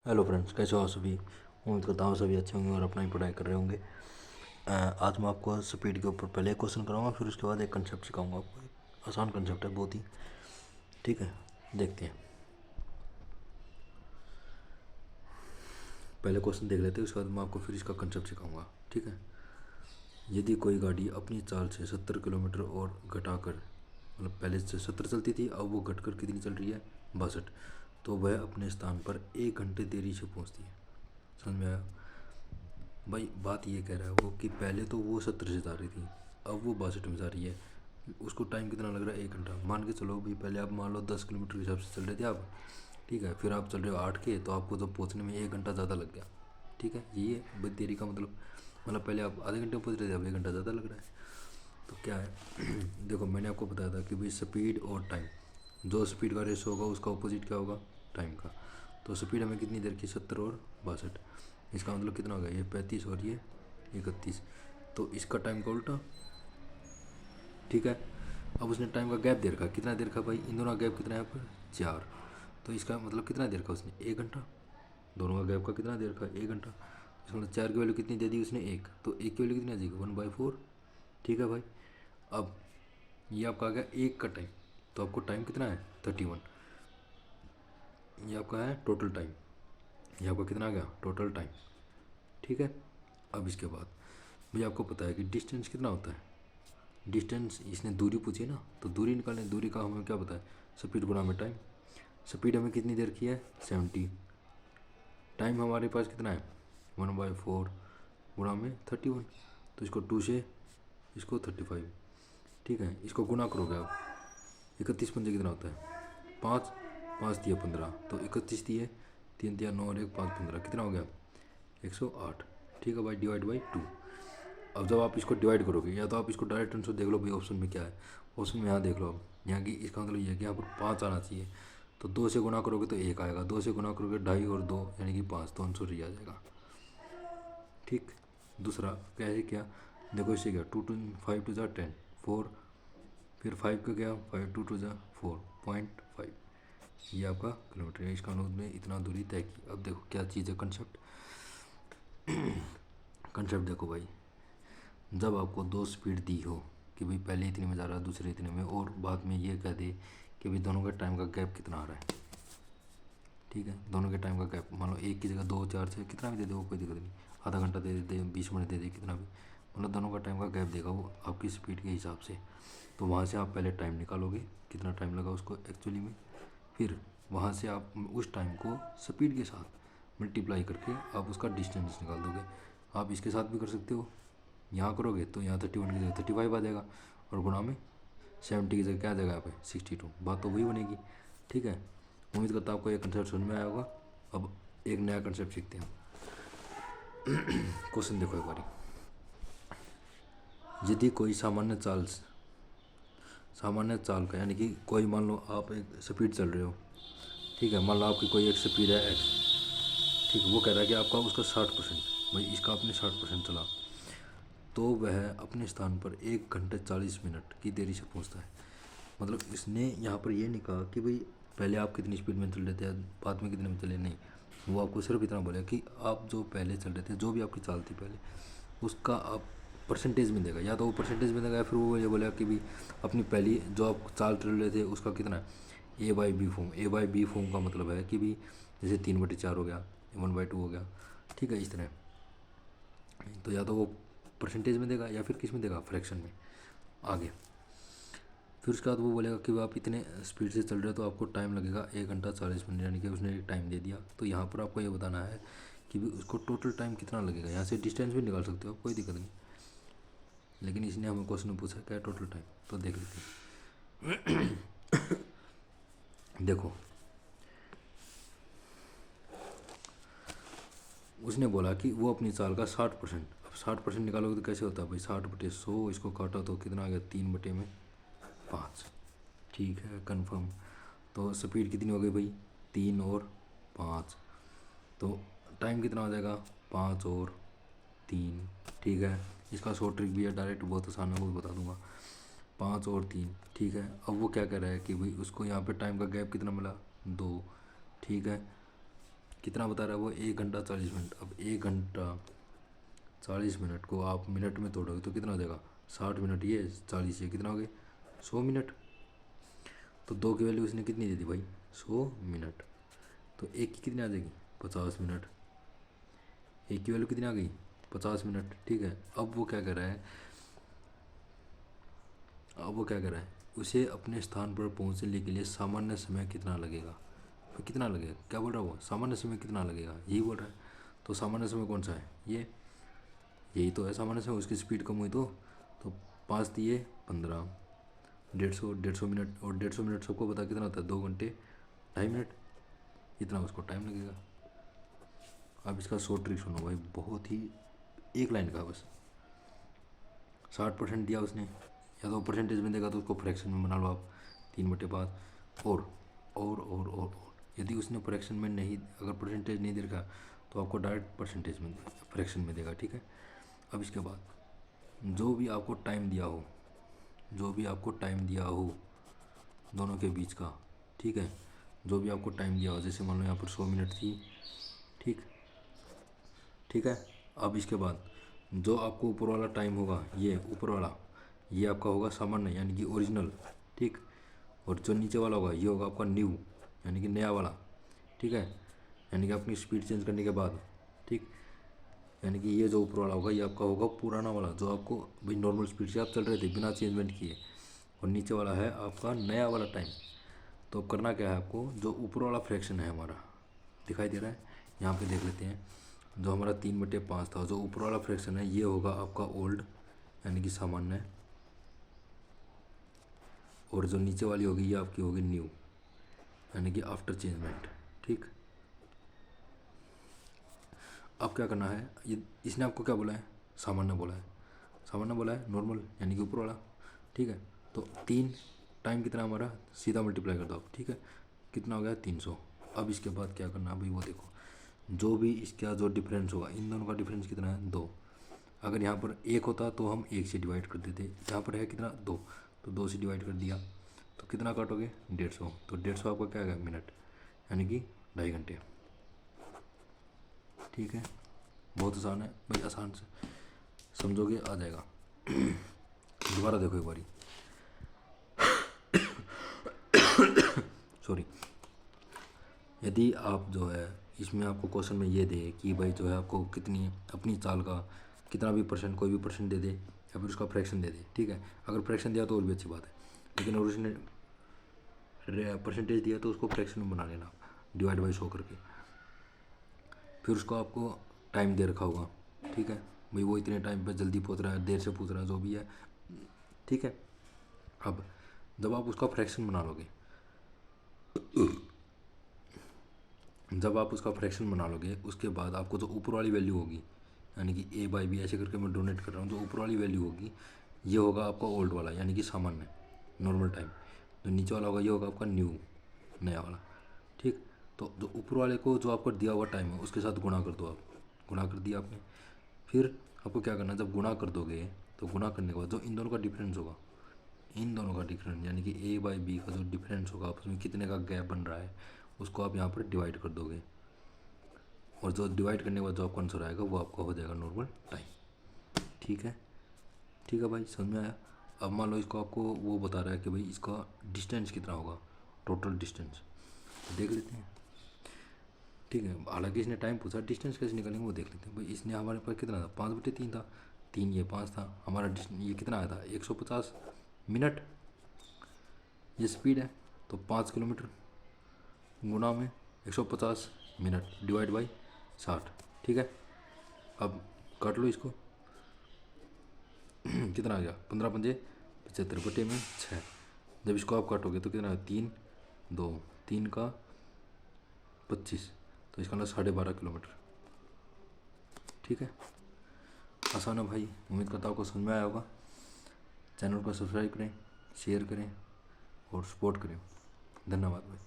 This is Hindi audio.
हेलो फ्रेंड्स, कैसे हो आप सभी। उम्मीद करता हूँ सभी अच्छे होंगे और अपना ही पढ़ाई कर रहे होंगे। आज मैं आपको स्पीड के ऊपर पहले एक क्वेश्चन कराऊंगा, फिर उसके बाद एक कंसेप्ट सिखाऊंगा आपको। आसान कंसेप्ट है बहुत ही। ठीक है, देखते हैं। पहले क्वेश्चन देख लेते हैं, उसके बाद मैं आपको फिर इसका कंसेप्ट सिखाऊंगा। ठीक है। यदि कोई गाड़ी अपनी चाल से 70 किलोमीटर और घटाकर, मतलब पहले से 70 चलती थी, अब वो घटकर कितनी चल रही है, 62, तो वह अपने स्थान पर 1 घंटे देरी से पहुँचती है। समझ में आया भाई। बात ये कह रहा है वो कि पहले तो वो 70 से जा रही थी, अब वो 62 में जा रही है। उसको टाइम कितना लग रहा है, 1 घंटा। मान के चलो भाई, पहले आप मान लो 10 किलोमीटर के हिसाब से चल रहे थे आप। ठीक है, फिर आप चल रहे हो 8 के, तो आपको तो पहुंचने में 1 घंटा ज़्यादा लग गया। ठीक है, ये है भाई देरी का मतलब पहले आप आधे घंटे में पहुँच रहे थे, अब 1 घंटा ज़्यादा लग रहा है। तो क्या है देखो, मैंने आपको बताया था कि भाई स्पीड और टाइम, जो स्पीड का रेशो होगा उसका अपोजिट क्या होगा, टाइम का। तो स्पीड हमें कितनी देर की, 70 और 62। इसका मतलब कितना होगा, ये 35 और ये 31। तो इसका टाइम का उल्टा। ठीक है। अब उसने टाइम का गैप दे रखा, कितना देर का भाई, इन दोनों का गैप कितना है यहाँ पर, 4। तो इसका मतलब कितना देर का उसने, 1 घंटा। दोनों का गैप का कितना देर का, 1 घंटा। इसका मतलब 4 की वैल्यू कितनी दे दी उसने, 1। तो 1 की वैल्यू कितनी आ जाएगी, 1/4। ठीक है भाई। अब ये आपका आ गया 1 का टाइम, तो आपको टाइम कितना है, 31। ये आपका है टोटल टाइम। ये आपका कितना आ गया, टोटल टाइम। ठीक है। अब इसके बाद भैया आपको पता है कि डिस्टेंस कितना होता है। डिस्टेंस, इसने दूरी पूछी है ना, तो दूरी निकालें। दूरी का हमें क्या पता है, स्पीड गुणा में टाइम। स्पीड हमें कितनी देर की है, 70। टाइम हमारे पास कितना है, 1/4 गुणा में 31। तो इसको 2 से, इसको 35। ठीक है, इसको गुणा करोगे आप, 31 पंजे कितना होता है, 5। 5 दिए 15, तो 31 दिए, 3 दिया 9 और 1 5 15, कितना हो गया, 108। ठीक है भाई, डिवाइड बाई 2। अब जब आप इसको डिवाइड करोगे, या तो आप इसको डायरेक्ट आंसर देख लो भाई, ऑप्शन में क्या है। ऑप्शन में यहाँ देख लो आप, यहाँ की इसका मतलब ये है कि यहाँ पर 5 आना चाहिए। तो 2 से गुना करोगे तो 1 आएगा, 2 से गुना करोगे 2.5 और 2 यानी कि 5, तो आंसर ही आ जाएगा। ठीक। दूसरा कैसे क्या, देखो इससे क्या, 2 5 2 10, 4। फिर 5 का क्या, 5 2 2 4.5। ये आपका किलोमीटर है। इसका मतलब ने इतना दूरी तय की। अब देखो क्या चीज़ है, कंसेप्ट। कंसेप्ट देखो भाई, जब आपको दो स्पीड दी हो कि भाई पहले इतने में जा रहा है, दूसरे इतने में, और बाद में ये कह दे कि भाई दोनों का टाइम का गैप कितना आ रहा है। ठीक है, दोनों के टाइम का गैप मान लो एक की जगह 2 4 6 कितना भी दे दे वो कोई दिक्कत नहीं। आधा घंटा दे दे, 20 मिनट दे दे, कितना भी, मतलब दोनों का टाइम का गैप देगा वो आपकी स्पीड के हिसाब से। तो वहाँ से आप पहले टाइम निकालोगे, कितना टाइम लगा उसको एक्चुअली में। फिर वहाँ से आप उस टाइम को स्पीड के साथ मल्टीप्लाई करके आप उसका डिस्टेंस निकाल दोगे। आप इसके साथ भी कर सकते हो, यहाँ करोगे तो यहाँ 31 की जगह 35 आ जाएगा, और गुणा में 70 की जगह क्या आ जाएगा यहाँ पे, 62। बात तो वही बनेगी। ठीक है, उम्मीद करता हूँ आपको ये कंसेप्ट समझ में आया होगा। अब एक नया कंसेप्ट सीखते हैं। क्वेश्चन देखो एक बारी। यदि कोई सामान्य चाल का, यानी कि कोई मान लो आप एक स्पीड चल रहे हो। ठीक है, मान लो आपकी कोई एक स्पीड है एक्स। ठीक है, वो कह रहा है कि आपका उसका 60%, भाई इसका आपने 60% चला, तो वह अपने स्थान पर 1 घंटे 40 मिनट की देरी से पहुंचता है। मतलब इसने यहाँ पर ये नहीं कहा कि भाई पहले आप कितनी स्पीड में चल रहे थे, बाद में कितने में चले, नहीं। वो आपको सिर्फ इतना बोला कि आप जो पहले चल रहे थे, जो भी आपकी चाल थी पहले, उसका आप परसेंटेज में देगा। या तो वो परसेंटेज में देगा, या फिर वो ये बोलेगा कि भाई अपनी पहली जो आप चाल चल रहे थे उसका कितना है, A/B फॉर्म। A/B फॉर्म का मतलब है कि भाई जैसे 3/4 हो गया, 1/2 हो गया। ठीक है, इस तरह। तो या तो वो परसेंटेज में देगा, या फिर किस में देगा, फ्रैक्शन में। आगे फिर उसके बाद वो बोलेगा कि आप इतने स्पीड से चल रहे हो तो आपको टाइम लगेगा 1 घंटा 40 मिनट, यानी कि उसने टाइम दे दिया। तो यहाँ पर आपको ये बताना है कि भी उसको टोटल टाइम कितना लगेगा। यहाँ से डिस्टेंस भी निकाल सकते हो आप, कोई दिक्कत नहीं। लेकिन इसने हमें क्वेश्चन में पूछा क्या है, टोटल टाइम। तो देख लेते हैं। देखो, उसने बोला कि वो अपनी चाल का 60%। अब 60% निकालोगे तो कैसे होता है भाई, 60/100, इसको काटा तो कितना आ गया, 3/5। ठीक है, कंफर्म। तो स्पीड कितनी हो गई भाई, 3 और 5। तो टाइम कितना हो जाएगा, 5 और 3। ठीक है, इसका शॉर्ट ट्रिक भी है, डायरेक्ट बहुत आसान है, वो भी बता दूंगा। 5 और 3। ठीक है, अब वो क्या कह रहा है कि भाई उसको यहाँ पे टाइम का गैप कितना मिला, 2। ठीक है, कितना बता रहा है वो, 1 घंटा 40 मिनट। अब 1 घंटा 40 मिनट को आप मिनट में तोड़ोगे तो कितना हो जाएगा, 60 मिनट, ये 40, ये कितना हो गया, 100 मिनट। तो 2 की वैल्यू उसने कितनी दे दी भाई, 100 मिनट। तो एक की कितनी आ जाएगी, 50 मिनट। एक की वैल्यू कितनी आ गई, 50 मिनट। ठीक है, अब वो क्या कर रहा है, उसे अपने स्थान पर पहुंचने के लिए सामान्य समय कितना लगेगा। तो कितना लगेगा, क्या बोल रहा है वो, सामान्य समय कितना लगेगा, यही बोल रहा है। तो सामान्य समय कौन सा है, यही तो है सामान्य समय। उसकी स्पीड कम हुई तो 5 दिए 15, 150 मिनट, और 150 मिनट सबको पता कितना होता है, 2 घंटे 2.5 मिनट, इतना उसको टाइम लगेगा। अब इसका शॉर्ट ट्रिक सुनो भाई, बहुत ही एक लाइन का बस। 60% दिया उसने, या तो परसेंटेज में देगा तो उसको फ्रैक्शन में बना लो आप, 3/5। और यदि उसने फ्रैक्शन में नहीं, अगर परसेंटेज नहीं दे रखा तो आपको डायरेक्ट परसेंटेज में, फ्रैक्शन में देगा। ठीक है, अब इसके बाद जो भी आपको टाइम दिया हो दोनों के बीच का, ठीक है, जो भी आपको टाइम दिया हो, जैसे मान लो यहाँ पर 100 मिनट थी। ठीक है, अब इसके बाद जो आपको ऊपर वाला टाइम होगा, ये ऊपर वाला, ये आपका होगा सामान्य यानी कि ओरिजिनल। ठीक, और जो नीचे वाला होगा ये होगा आपका न्यू यानी कि नया वाला। ठीक है, यानी कि अपनी स्पीड चेंज करने के बाद। ठीक, यानी कि ये जो ऊपर वाला होगा ये आपका होगा पुराना वाला, जो आपको भाई नॉर्मल स्पीड से आप चल रहे थे बिना चेंजमेंट किए, और नीचे वाला है आपका नया वाला टाइम। तो अब करना क्या है आपको, जो ऊपर वाला फ्रैक्शन है हमारा दिखाई दे रहा है, यहाँ पे देख लेते हैं। जो हमारा 3/5 था, जो ऊपर वाला फ्रैक्शन है ये होगा आपका ओल्ड यानी कि सामान्य, और जो नीचे वाली होगी ये आपकी होगी न्यू यानी कि आफ्टर चेंजमेंट। ठीक, अब क्या करना है, ये इसने आपको क्या बोला है, सामान्य बोला है नॉर्मल यानी कि ऊपर वाला। ठीक है, तो 3 टाइम कितना हमारा, सीधा मल्टीप्लाई कर दो आप। ठीक है, कितना हो गया, 300। अब इसके बाद क्या करना है भाई, वो देखो, जो भी इसका जो डिफरेंस होगा, इन दोनों का डिफरेंस कितना है, 2। अगर यहाँ पर 1 होता तो हम 1 से डिवाइड कर देते, यहाँ पर है कितना, 2, तो 2 से डिवाइड कर दिया तो कितना काटोगे, 150। तो 150 आपका क्या है, मिनट, यानी कि 2.5 घंटे। ठीक है, बहुत आसान है भाई, आसान से समझोगे आ जाएगा। दोबारा देखो एक बारी, सॉरी। यदि आप जो है इसमें आपको क्वेश्चन में ये दे कि भाई जो है आपको कितनी अपनी चाल का कितना भी परसेंट, कोई भी परसेंट दे दे या फिर उसका फ्रैक्शन दे दे। ठीक है, अगर फ्रैक्शन दिया तो और भी अच्छी बात है, लेकिन ओरिजिनल परसेंटेज दिया तो उसको फ्रैक्शन में बना लेना, डिवाइड बाई 100 करके। फिर उसको आपको टाइम दे रखा होगा। ठीक है, भाई वो इतने टाइम पे जल्दी पहुंच रहा है, देर से पहुंच रहा है, जो भी है। ठीक है, अब जब आप उसका फ्रैक्शन बना लोगे, उसके बाद आपको जो ऊपर वाली वैल्यू होगी, यानी कि A/B ऐसे करके मैं डोनेट कर रहा हूँ, जो ऊपर वाली वैल्यू होगी ये होगा आपका ओल्ड वाला यानी कि सामान्य नॉर्मल टाइम। जो नीचे वाला होगा ये होगा आपका न्यू नया वाला। ठीक, तो जो ऊपर वाले को जो आपका दिया हुआ टाइम है उसके साथ गुणा कर दो आप, गुणा कर दिया आपने। फिर आपको क्या करना है, जब गुणा कर दोगे तो गुणा करने के बाद जो इन दोनों का डिफरेंस होगा, इन दोनों का डिफरेंस यानी कि A/B का जो डिफरेंस होगा आपस में कितने का गैप बन रहा है, उसको आप यहाँ पर डिवाइड कर दोगे, और जो डिवाइड करने के बाद जो आपका आंसर आएगा वो आपका हो जाएगा नॉर्मल टाइम। ठीक है, ठीक है भाई, समझ में आया। अब मान लो इसको आपको वो बता रहा है कि भाई इसका डिस्टेंस कितना होगा, टोटल डिस्टेंस, देख लेते हैं। ठीक है, हालांकि इसने टाइम पूछा, डिस्टेंस कैसे निकालेंगे वो देख लेते हैं। भाई इसने हमारे पास कितना था, 5/3 था, 3 ये 5 था, हमारा ये कितना आया था, 150 मिनट ये स्पीड है। तो 5 किलोमीटर गुना में 150 मिनट डिवाइड बाई 60। ठीक है, अब काट लो इसको। कितना आ गया, 15×5 = 75 बटे में 6। जब इसको आप काटोगे तो कितना है, 3 2 3 का 25, तो इसका ना 12.5 किलोमीटर। ठीक है, आसान है भाई, उम्मीद करता हूँ आपको समझ में आया होगा। चैनल को सब्सक्राइब करें, शेयर करें और सपोर्ट करें। धन्यवाद भाई।